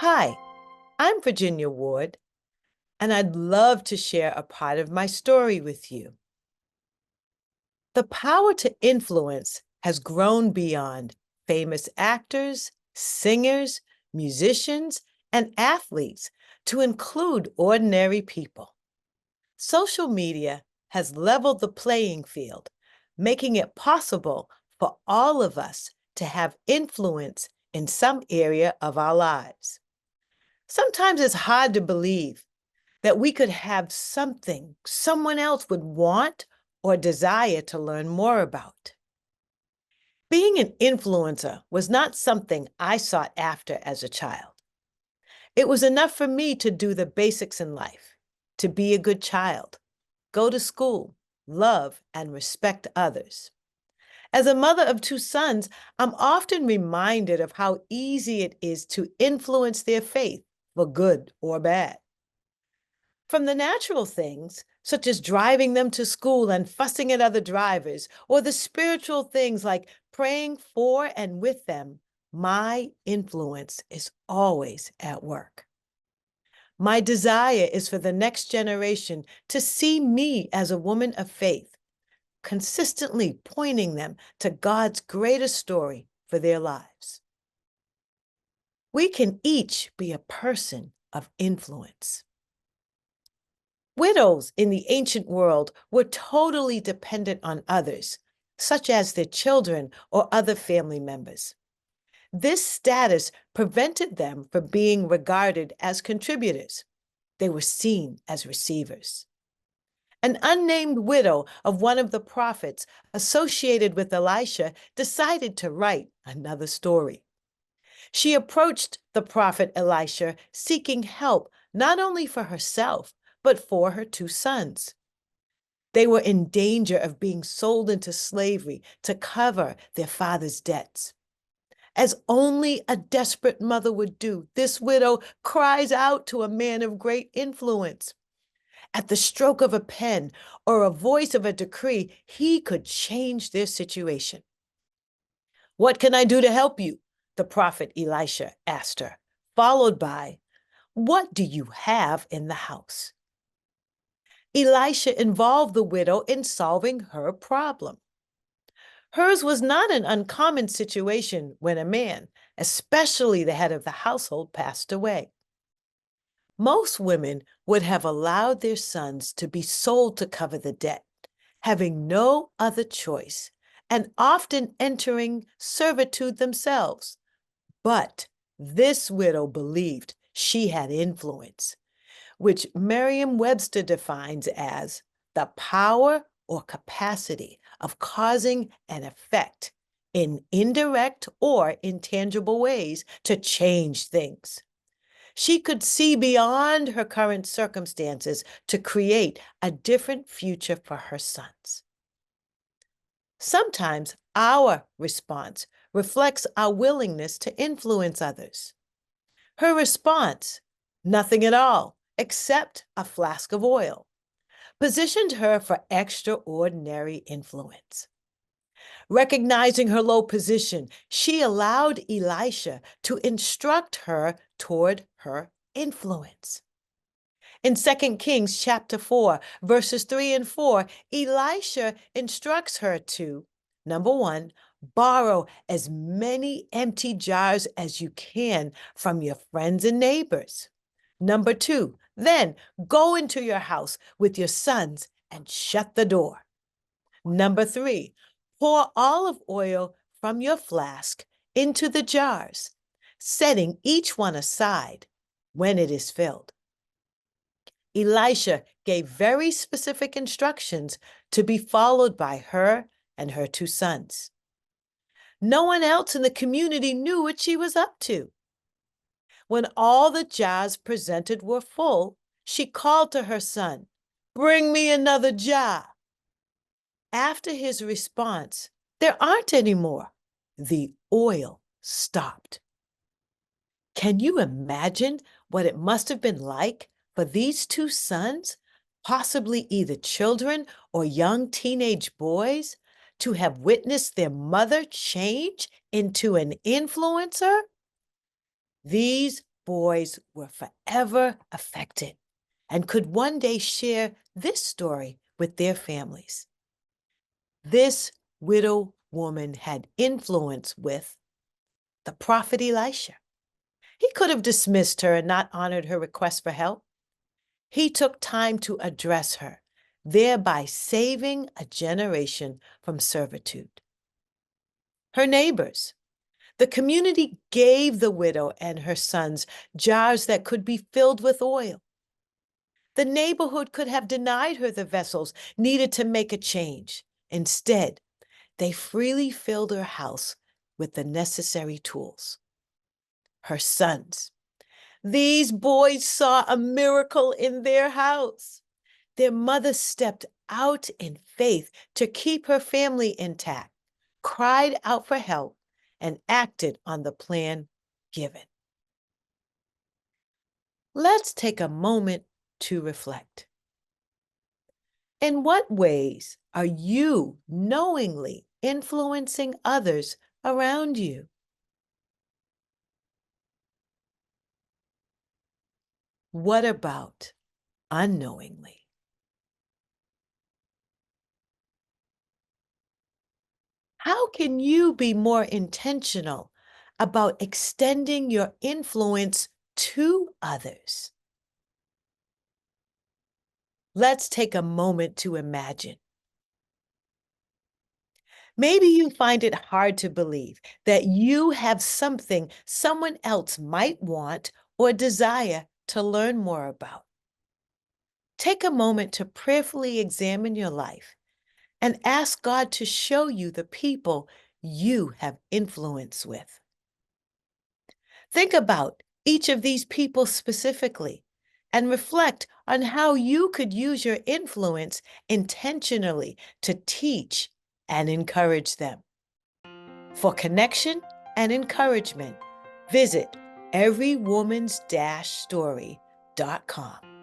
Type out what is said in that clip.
Hi, I'm Virginia Ward, and I'd love to share a part of my story with you. The power to influence has grown beyond famous actors, singers, musicians, and athletes to include ordinary people. Social media has leveled the playing field, making it possible for all of us to have influence in some area of our lives. Sometimes it's hard to believe that we could have something someone else would want or desire to learn more about. Being an influencer was not something I sought after as a child. It was enough for me to do the basics in life, to be a good child, go to school, love, and respect others. As a mother of two sons, I'm often reminded of how easy it is to influence their faith for good or bad. From the natural things, such as driving them to school and fussing at other drivers, or the spiritual things like praying for and with them, my influence is always at work. My desire is for the next generation to see me as a woman of faith, consistently pointing them to God's greatest story for their lives. We can each be a person of influence. Widows in the ancient world were totally dependent on others, such as their children or other family members. This status prevented them from being regarded as contributors. They were seen as receivers. An unnamed widow of one of the prophets associated with Elisha decided to write another story. She approached the prophet Elisha seeking help not only for herself, but for her two sons. They were in danger of being sold into slavery to cover their father's debts. As only a desperate mother would do, this widow cries out to a man of great influence. At the stroke of a pen or a voice of a decree, he could change their situation. "What can I do to help you?" the prophet Elisha asked her, followed by, "What do you have in the house?" Elisha involved the widow in solving her problem. Hers was not an uncommon situation when a man, especially the head of the household, passed away. Most women would have allowed their sons to be sold to cover the debt, having no other choice, and often entering servitude themselves. But this widow believed she had influence, which Merriam-Webster defines as the power or capacity of causing an effect in indirect or intangible ways to change things. She could see beyond her current circumstances to create a different future for her sons. Sometimes our response reflects our willingness to influence others. Her response, nothing at all, except a flask of oil, positioned her for extraordinary influence. Recognizing her low position, she allowed Elisha to instruct her toward her influence. In 2 Kings chapter 4, verses 3 and 4, Elisha instructs her to, number one, borrow as many empty jars as you can from your friends and neighbors. Number two, then go into your house with your sons and shut the door. Number three, pour olive oil from your flask into the jars, setting each one aside when it is filled. Elisha gave very specific instructions to be followed by her and her two sons. No one else in the community knew what she was up to. When all the jars presented were full, she called to her son, "Bring me another jar." After his response, "There aren't any more," the oil stopped. Can you imagine what it must have been like for these two sons, possibly either children or young teenage boys, to have witnessed their mother change into an influencer? These boys were forever affected and could one day share this story with their families. This widow woman had influence with the prophet Elisha. He could have dismissed her and not honored her request for help. He took time to address her, thereby saving a generation from servitude. Her neighbors. The community gave the widow and her sons jars that could be filled with oil. The neighborhood could have denied her the vessels needed to make a change. Instead, they freely filled her house with the necessary tools. Her sons. These boys saw a miracle in their house. Their mother stepped out in faith to keep her family intact, cried out for help, and acted on the plan given. Let's take a moment to reflect. In what ways are you knowingly influencing others around you? What about unknowingly? How can you be more intentional about extending your influence to others? Let's take a moment to imagine. Maybe you find it hard to believe that you have something someone else might want or desire to learn more about. Take a moment to prayerfully examine your life and ask God to show you the people you have influence with. Think about each of these people specifically and reflect on how you could use your influence intentionally to teach and encourage them. For connection and encouragement, visit everywomans-story.com.